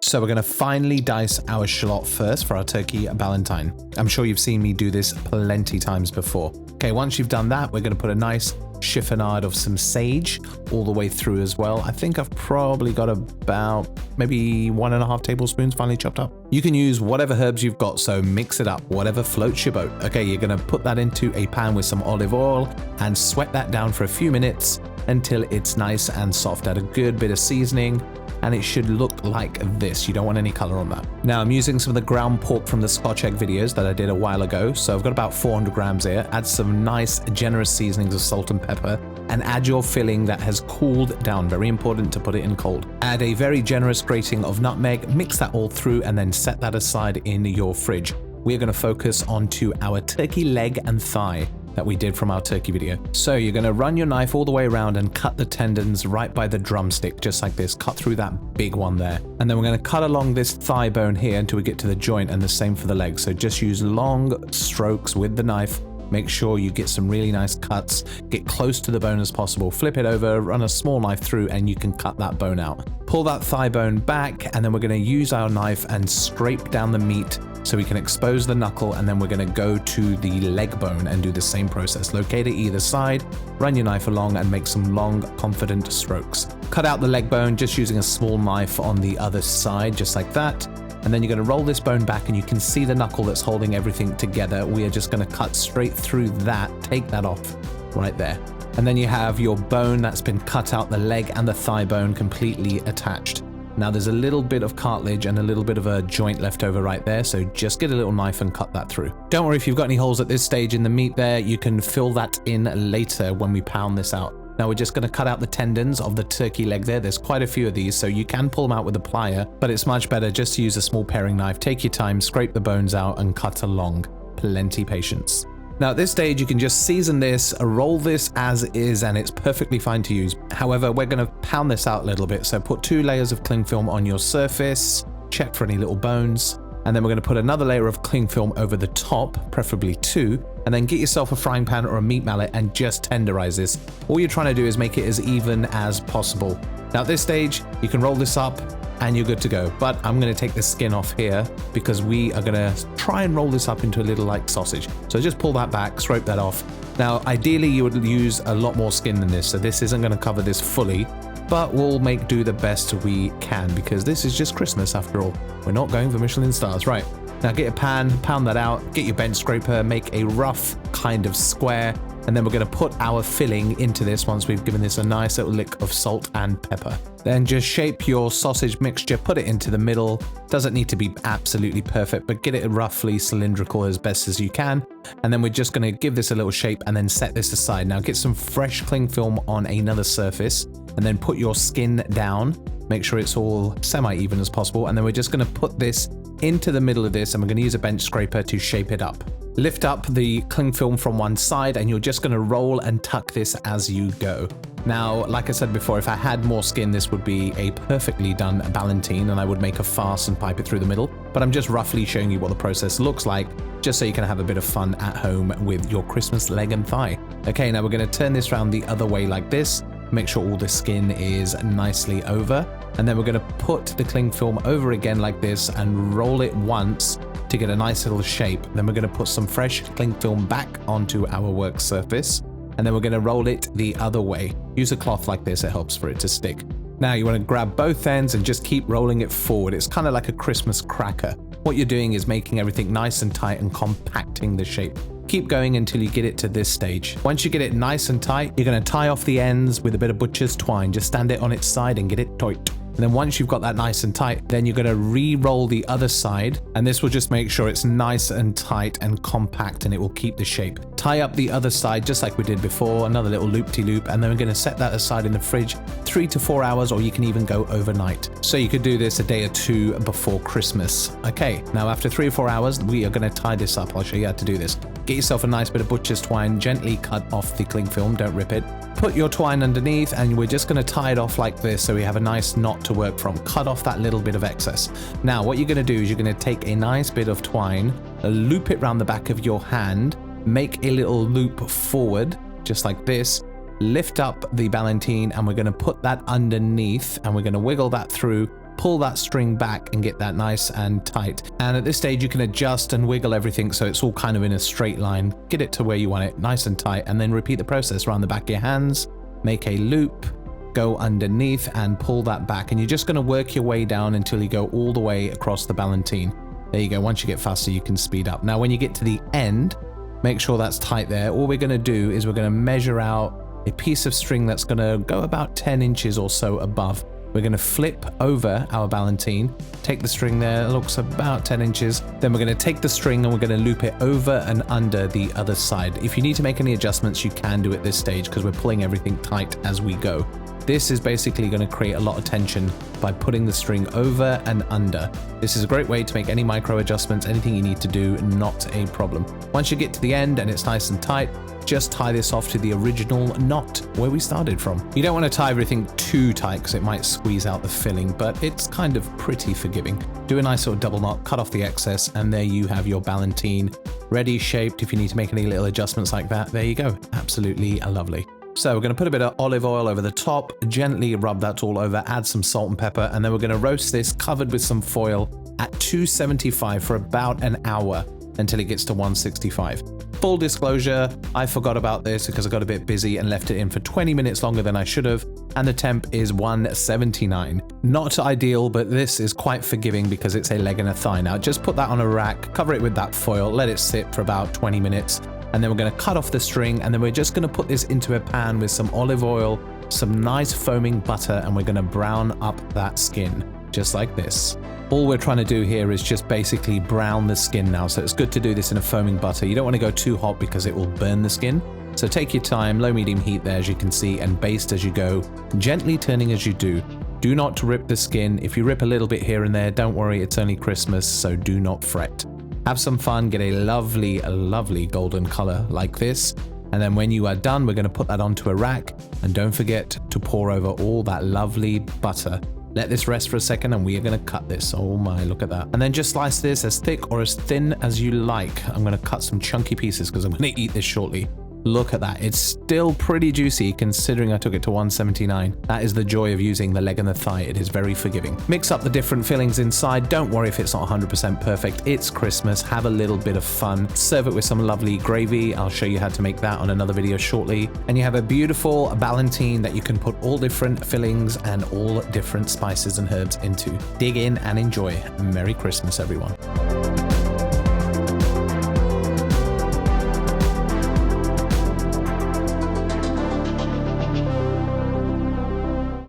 So we're going to finally dice our shallot first for our turkey ballotine. I'm sure you've seen me do this plenty times before. Okay, once you've done that, we're going to put a nice chiffonade of some sage all the way through as well. I think I've probably got about maybe 1.5 tablespoons finely chopped up. You can use whatever herbs you've got, so mix it up, whatever floats your boat. Okay, you're going to put that into a pan with some olive oil and sweat that down for a few minutes until it's nice and soft. Add a good bit of seasoning, and it should look like this. You don't want any color on that. Now I'm using some of the ground pork from the Scotch egg videos that I did a while ago. So I've got about 400 grams here. Add some nice generous seasonings of salt and pepper, and add your filling that has cooled down. Very important to put it in cold. Add a very generous grating of nutmeg, mix that all through, and then set that aside in your fridge. We're gonna focus onto our turkey leg and thigh that we did from our turkey video. So you're going to run your knife all the way around and cut the tendons right by the drumstick, just like this. Cut through that big one there. And then we're going to cut along this thigh bone here until we get to the joint, and the same for the leg. So just use long strokes with the knife. Make sure you get some really nice cuts, get close to the bone as possible, flip it over, run a small knife through, and you can cut that bone out. Pull that thigh bone back, and then we're going to use our knife and scrape down the meat so we can expose the knuckle, and then we're going to go to the leg bone and do the same process. Locate it either side, run your knife along, and make some long, confident strokes. Cut out the leg bone just using a small knife on the other side, just like that. And then you're going to roll this bone back, and you can see the knuckle that's holding everything together. We are just going to cut straight through that, take that off right there. And then you have your bone that's been cut out, the leg and the thigh bone completely attached. Now there's a little bit of cartilage and a little bit of a joint left over right there, so just get a little knife and cut that through. Don't worry if you've got any holes at this stage in the meat there, you can fill that in later when we pound this out. Now we're just going to cut out the tendons of the turkey leg there. There's quite a few of these, so you can pull them out with a plier, but it's much better just to use a small paring knife. Take your time, scrape the bones out, and cut along. Plenty patience. Now at this stage, you can just season this, roll this as is, and it's perfectly fine to use. However, we're going to pound this out a little bit. So put 2 layers of cling film on your surface, check for any little bones, and then we're going to put another layer of cling film over the top, preferably 2, and then get yourself a frying pan or a meat mallet and just tenderize this. All you're trying to do is make it as even as possible. Now at this stage, you can roll this up and you're good to go. But I'm going to take the skin off here because we are going to try and roll this up into a little like sausage. So just pull that back, scrape that off. Now, ideally you would use a lot more skin than this, so this isn't going to cover this fully, but we'll make do the best we can because this is just Christmas after all. We're not going for Michelin stars, right? Now get a pan, pound that out, get your bench scraper, make a rough kind of square, and then we're going to put our filling into this once we've given this a nice little lick of salt and pepper. Then just shape your sausage mixture, put it into the middle. Doesn't need to be absolutely perfect, but get it roughly cylindrical as best as you can. And then we're just going to give this a little shape and then set this aside. Now get some fresh cling film on another surface and then put your skin down. Make sure it's all semi-even as possible. And then we're just going to put this into the middle of this and we're going to use a bench scraper to shape it up. Lift up the cling film from one side and you're just going to roll and tuck this as you go. Now, like I said before, if I had more skin, this would be a perfectly done ballotine and I would make a farce and pipe it through the middle. But I'm just roughly showing you what the process looks like, just so you can have a bit of fun at home with your Christmas leg and thigh. Okay, now we're going to turn this around the other way like this. Make sure all the skin is nicely over. And then we're going to put the cling film over again like this and roll it once to get a nice little shape. Then we're going to put some fresh cling film back onto our work surface. And then we're going to roll it the other way. Use a cloth like this, it helps for it to stick. Now you want to grab both ends and just keep rolling it forward. It's kind of like a Christmas cracker. What you're doing is making everything nice and tight and compacting the shape. Keep going until you get it to this stage. Once you get it nice and tight, you're going to tie off the ends with a bit of butcher's twine. Just stand it on its side and get it tight. And then once you've got that nice and tight, then you're going to re-roll the other side. And this will just make sure it's nice and tight and compact and it will keep the shape. Tie up the other side just like we did before, another little loop-de-loop, and then we're going to set that aside in the fridge 3 to 4 hours, or you can even go overnight. So you could do this a day or two before Christmas. Okay, now after 3 or 4 hours, we are going to tie this up. I'll show you how to do this. Get yourself a nice bit of butcher's twine, gently cut off the cling film, don't rip it. Put your twine underneath and we're just going to tie it off like this so we have a nice knot to work from. Cut off that little bit of excess. Now what you're going to do is you're going to take a nice bit of twine, loop it around the back of your hand, make a little loop forward just like this, lift up the ballotine and we're going to put that underneath and we're going to wiggle that through, pull that string back and get that nice and tight. And at this stage, you can adjust and wiggle everything so it's all kind of in a straight line. Get it to where you want it, nice and tight, and then repeat the process around the back of your hands. Make a loop, go underneath and pull that back. And you're just going to work your way down until you go all the way across the ballantine. There you go. Once you get faster, you can speed up. Now, when you get to the end, make sure that's tight there. All we're going to do is we're going to measure out a piece of string that's going to go about 10 inches or so above. We're going to flip over our ballantine, take the string there, it looks about 10 inches. Then we're going to take the string and we're going to loop it over and under the other side. If you need to make any adjustments, you can do at this stage because we're pulling everything tight as we go. This is basically going to create a lot of tension by putting the string over and under. This is a great way to make any micro adjustments, anything you need to do, not a problem. Once you get to the end and it's nice and tight, just tie this off to the original knot where we started from. You don't want to tie everything too tight because it might squeeze out the filling, but it's kind of pretty forgiving. Do a nice sort of double knot, cut off the excess, and there you have your ballantine ready, shaped. If you need to make any little adjustments like that, there you go. Absolutely lovely. So we're going to put a bit of olive oil over the top, gently rub that all over, add some salt and pepper, and then we're going to roast this covered with some foil at 275 for about an hour until it gets to 165. Full disclosure, I forgot about this because I got a bit busy and left it in for 20 minutes longer than I should have, and the temp is 179. Not ideal, but this is quite forgiving because it's a leg and a thigh. Now just put that on a rack, cover it with that foil, let it sit for about 20 minutes, and then we're going to cut off the string, and then we're just going to put this into a pan with some olive oil, some nice foaming butter, and we're going to brown up that skin, just like this. All we're trying to do here is just basically brown the skin now, so it's good to do this in a foaming butter. You don't want to go too hot because it will burn the skin. So take your time, low-medium heat there as you can see, and baste as you go, gently turning as you do. Do not rip the skin. If you rip a little bit here and there, don't worry, it's only Christmas, so do not fret. Have some fun, get a lovely, lovely golden color like this. And then when you are done, we're going to put that onto a rack. And don't forget to pour over all that lovely butter. Let this rest for a second and we are going to cut this. Oh my, look at that. And then just slice this as thick or as thin as you like. I'm going to cut some chunky pieces because I'm going to eat this shortly. Look at that. It's still pretty juicy considering I took it to 179. That is the joy of using the leg and the thigh. It is very forgiving. Mix up the different fillings inside. Don't worry if it's not 100% perfect. It's Christmas. Have a little bit of fun. Serve it with some lovely gravy. I'll show you how to make that on another video shortly. And you have a beautiful ballantine that you can put all different fillings and all different spices and herbs into. Dig in and enjoy. Merry Christmas, everyone.